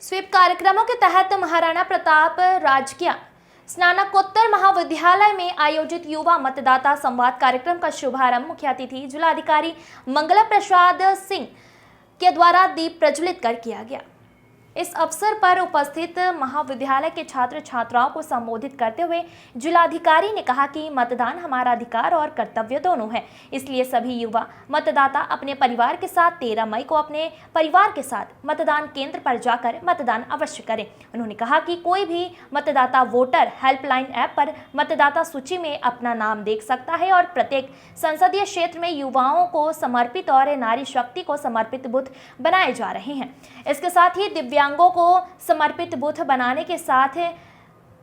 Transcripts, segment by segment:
SVEEP कार्यक्रमों के तहत महाराणा प्रताप राजकीय स्नातकोत्तर महाविद्यालय में आयोजित युवा मतदाता संवाद कार्यक्रम का शुभारंभ मुख्य अतिथि जिलाधिकारी मंगला प्रसाद सिंह के द्वारा दीप प्रज्वलित कर किया गया। इस अवसर पर उपस्थित महाविद्यालय के छात्र छात्राओं को संबोधित करते हुए जिलाधिकारी ने कहा कि मतदान हमारा अधिकार और कर्तव्य दोनों है, इसलिए सभी युवा मतदाता अपने परिवार के साथ 13 मई को अपने परिवार के साथ मतदान केंद्र पर जाकर मतदान अवश्य करें। उन्होंने कहा कि कोई भी मतदाता वोटर हेल्पलाइन ऐप पर मतदाता सूची में अपना नाम देख सकता है और प्रत्येक संसदीय क्षेत्र में युवाओं को समर्पित और नारी शक्ति को समर्पित बूथ बनाए जा रहे हैं। इसके साथ ही दिव्यांगों को समर्पित बूथ बनाने के साथ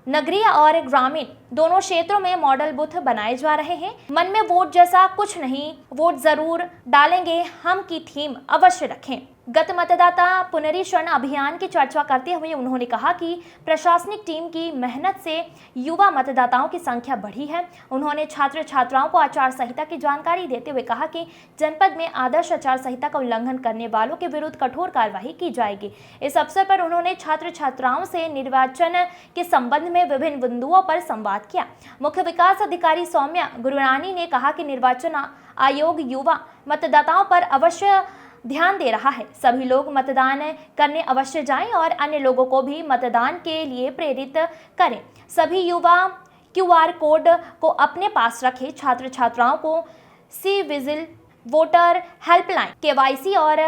नगरीय और ग्रामीण दोनों क्षेत्रों में मॉडल बूथ बनाए जा रहे हैं। मन में वोट जैसा कुछ नहीं, वोट जरूर डालेंगे हम की थीम अवश्य रखें। गत मतदाता पुनरीक्षण अभियान की चर्चा करते हुए उन्होंने कहा कि प्रशासनिक टीम की मेहनत से युवा मतदाताओं की संख्या बढ़ी है। उन्होंने छात्र छात्राओं को आचार संहिता की जानकारी देते हुए कहा कि जनपद में आदर्श आचार संहिता का उल्लंघन करने वालों के विरुद्ध कठोर कार्रवाई की जाएगी। इस अवसर पर उन्होंने छात्र छात्राओं से निर्वाचन के संबंध में विभिन्न बिंदुओं पर संवाद किया। मुख्य विकास अधिकारी सौम्या गुरुरानी ने कहा कि निर्वाचन आयोग युवा मतदाताओं पर अवश्य ध्यान दे रहा है। सभी लोग मतदान करने अवश्य जाएं और अन्य लोगों को भी मतदान के लिए प्रेरित करें। सभी युवा QR कोड को अपने पास रखें। छात्र छात्राओं को C vigil, voter helpline, KYC और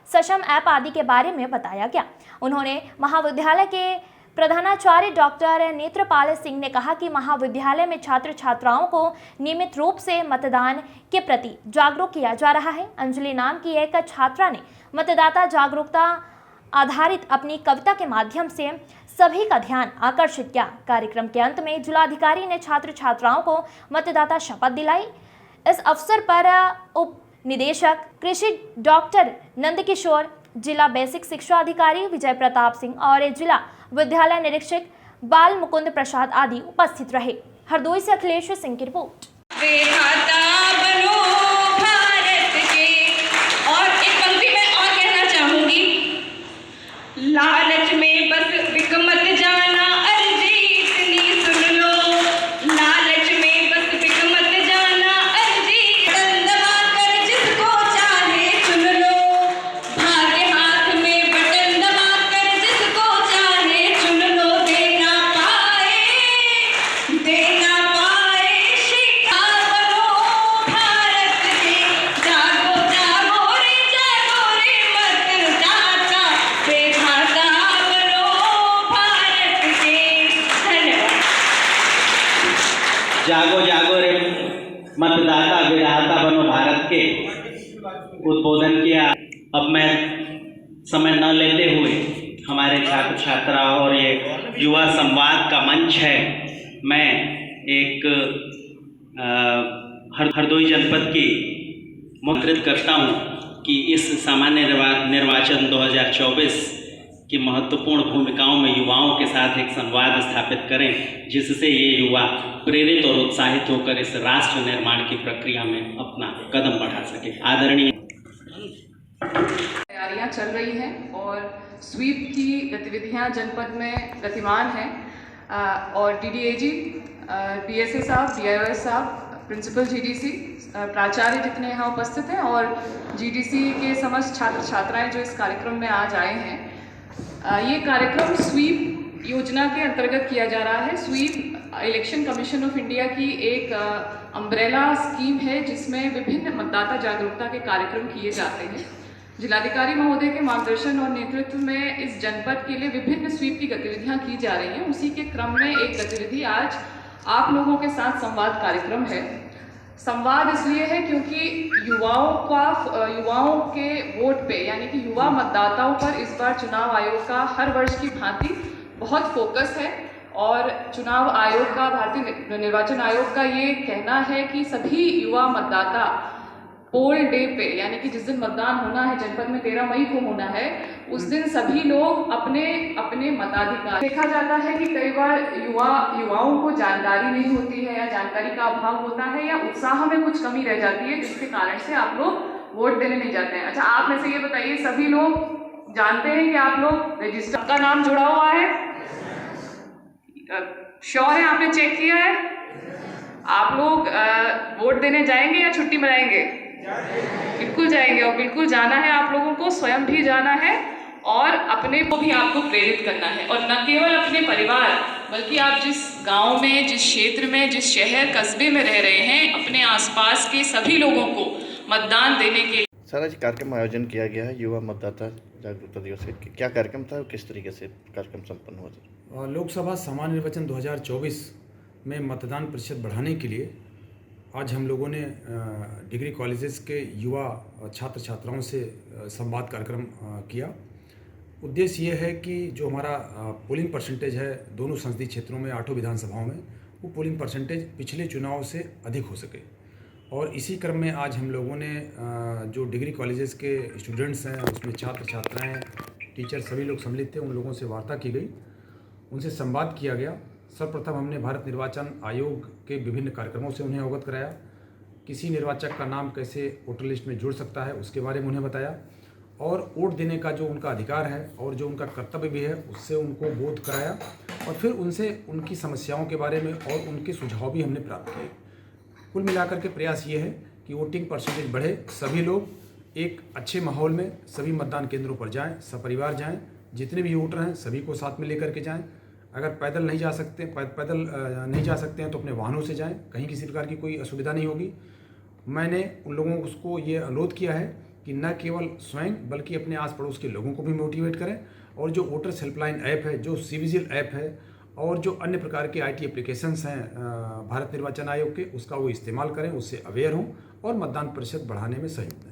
सक्षम ऐप आदि के बारे में बताया गया। उन्होंने महाविद्यालय के प्रधानाचार्य डॉक्टर नेत्रपाल सिंह ने कहा कि महाविद्यालय में छात्र छात्राओं को नियमित रूप से मतदान के प्रति जागरूक किया जा रहा है। अंजलि नाम की एक छात्रा ने मतदाता जागरूकता आधारित अपनी कविता के माध्यम से सभी का ध्यान आकर्षित किया। कार्यक्रम के अंत में जिलाधिकारी ने छात्र छात्राओं को मतदाता शपथ दिलाई। इस अवसर पर उप निदेशक कृषि डॉक्टर नंदकिशोर, जिला बेसिक शिक्षा अधिकारी विजय प्रताप सिंह और जिला विद्यालय निरीक्षक बाल मुकुंद प्रसाद आदि उपस्थित रहे। हरदोई से अखिलेश सिंह की रिपोर्ट। और एक पंक्ति में और कहना चाहूंगी, लालच में बस बिक मत जाना, अर्जी इतनी सुन लो। लालच में बस बिक मत जाना, अर्जी बटन दबा कर जिसको चाहे चुन लो। भाग्य हाथ में बटन दबा कर जिसको चाहे चुन लो। देना पाए शिखा बनो भारत के। जागो जागो रे मतदाता, बेघाता बनो भारत के। धन्यवाद। जागो जागो रे मतदाता, विधाता बनो भारत के उद्बोधन किया। अब मैं समय न लेते हुए हमारे छात्र छात्रा और ये युवा संवाद का मंच है, मैं एक हरदोई जनपद की आमंत्रित करता हूँ कि इस सामान्य निर्वाचन 2024 की महत्वपूर्ण भूमिकाओं में युवाओं के साथ एक संवाद स्थापित करें, जिससे ये युवा प्रेरित और उत्साहित होकर इस राष्ट्र निर्माण की प्रक्रिया में अपना कदम बढ़ा सके। आदरणीय तैयारियां चल रही हैं और स्वीप की गतिविधियां जनपद में गतिमान हैं और DDAG, PSA साहब, DIOS साहब, प्रिंसिपल GDC, प्राचार्य जितने यहाँ उपस्थित हैं और GDC के समस्त छात्र छात्राएं जो इस कार्यक्रम में आज आए हैं। ये कार्यक्रम स्वीप योजना के अंतर्गत किया जा रहा है। SVEEP election commission of India की एक अम्ब्रेला स्कीम है जिसमें विभिन्न मतदाता जागरूकता के कार्यक्रम किए जाते हैं। जिलाधिकारी महोदय के मार्गदर्शन और नेतृत्व में इस जनपद के लिए विभिन्न स्वीप की गतिविधियां की जा रही हैं। उसी के क्रम में एक गतिविधि आज आप लोगों के साथ संवाद कार्यक्रम है। संवाद इसलिए है क्योंकि युवाओं के वोट पे, यानी कि युवा मतदाताओं पर इस बार चुनाव आयोग का हर वर्ष की भांति बहुत फोकस है और चुनाव आयोग का, भारतीय निर्वाचन आयोग का ये कहना है कि सभी युवा मतदाता पोल डे पे, यानी कि जिस दिन मतदान होना है, जनपद में 13 मई को होना है, उस दिन सभी लोग अपने अपने मताधिकार। देखा जाता है कि कई बार युवाओं को जानकारी नहीं होती है या जानकारी का अभाव होता है या उत्साह में कुछ कमी रह जाती है, जिसके कारण से आप लोग वोट देने नहीं जाते हैं। अच्छा, आप में से ये बताइए, सभी लोग जानते हैं कि आप लोग रजिस्टर का नाम जुड़ा हुआ है? श्योर है? आपने चेक किया है? आप लोग वोट देने जाएंगे या छुट्टी मनाएंगे? बिल्कुल जाएंगे, और बिल्कुल जाना है आप लोगों को, स्वयं भी जाना है और अपने को भी आपको प्रेरित करना है। और न केवल अपने परिवार, बल्कि आप जिस गांव में, जिस क्षेत्र में, जिस शहर कस्बे में रह रहे हैं, अपने आसपास के सभी लोगों को मतदान देने के। सर, आज कार्यक्रम आयोजन किया गया है युवा मतदाता जागरूकता दिवस है, क्या कार्यक्रम था और किस तरीके से कार्यक्रम संपन्न हुआ सर? लोकसभा सामान्य निर्वाचन 2024 में मतदान प्रतिशत बढ़ाने के लिए आज हम लोगों ने डिग्री कॉलेजेस के युवा छात्र छात्राओं से संवाद कार्यक्रम किया। उद्देश्य ये है कि जो हमारा पोलिंग परसेंटेज है दोनों संसदीय क्षेत्रों में, 8 विधानसभाओं में, वो पोलिंग परसेंटेज पिछले चुनाव से अधिक हो सके। और इसी क्रम में आज हम लोगों ने जो डिग्री कॉलेजेस के स्टूडेंट्स हैं, उसमें छात्र छात्राएं, टीचर सभी लोग सम्मिलित थे, उन लोगों से वार्ता की गई, उनसे संवाद किया गया। सर्वप्रथम हमने भारत निर्वाचन आयोग के विभिन्न कार्यक्रमों से उन्हें अवगत कराया। किसी निर्वाचक का नाम कैसे वोटर लिस्ट में जुड़ सकता है उसके बारे में उन्हें बताया, और वोट देने का जो उनका अधिकार है और जो उनका कर्तव्य भी है उससे उनको बोध कराया। और फिर उनसे उनकी समस्याओं के बारे में और उनके सुझाव भी हमने प्राप्त किए। कुल मिलाकर के प्रयास ये है कि वोटिंग परसेंटेज बढ़े, सभी लोग एक अच्छे माहौल में सभी मतदान केंद्रों पर जाएं, सपरिवार जाएं, जितने भी वोटर हैं सभी को साथ में लेकर के जाएं। अगर पैदल नहीं जा सकते हैं तो अपने वाहनों से जाएं, कहीं किसी प्रकार की कोई असुविधा नहीं होगी। मैंने उन लोगों को ये अनुरोध किया है कि न केवल स्वयं बल्कि अपने आस पड़ोस के लोगों को भी मोटिवेट करें, और जो वोटर्स हेल्पलाइन ऐप है, जो सीविजिल ऐप है, और जो अन्य प्रकार के IT एप्लीकेशंस हैं भारत निर्वाचन आयोग के, उसका वो इस्तेमाल करें, उससे अवेयर हों और मतदान प्रतिशत बढ़ाने में सहयोग दें।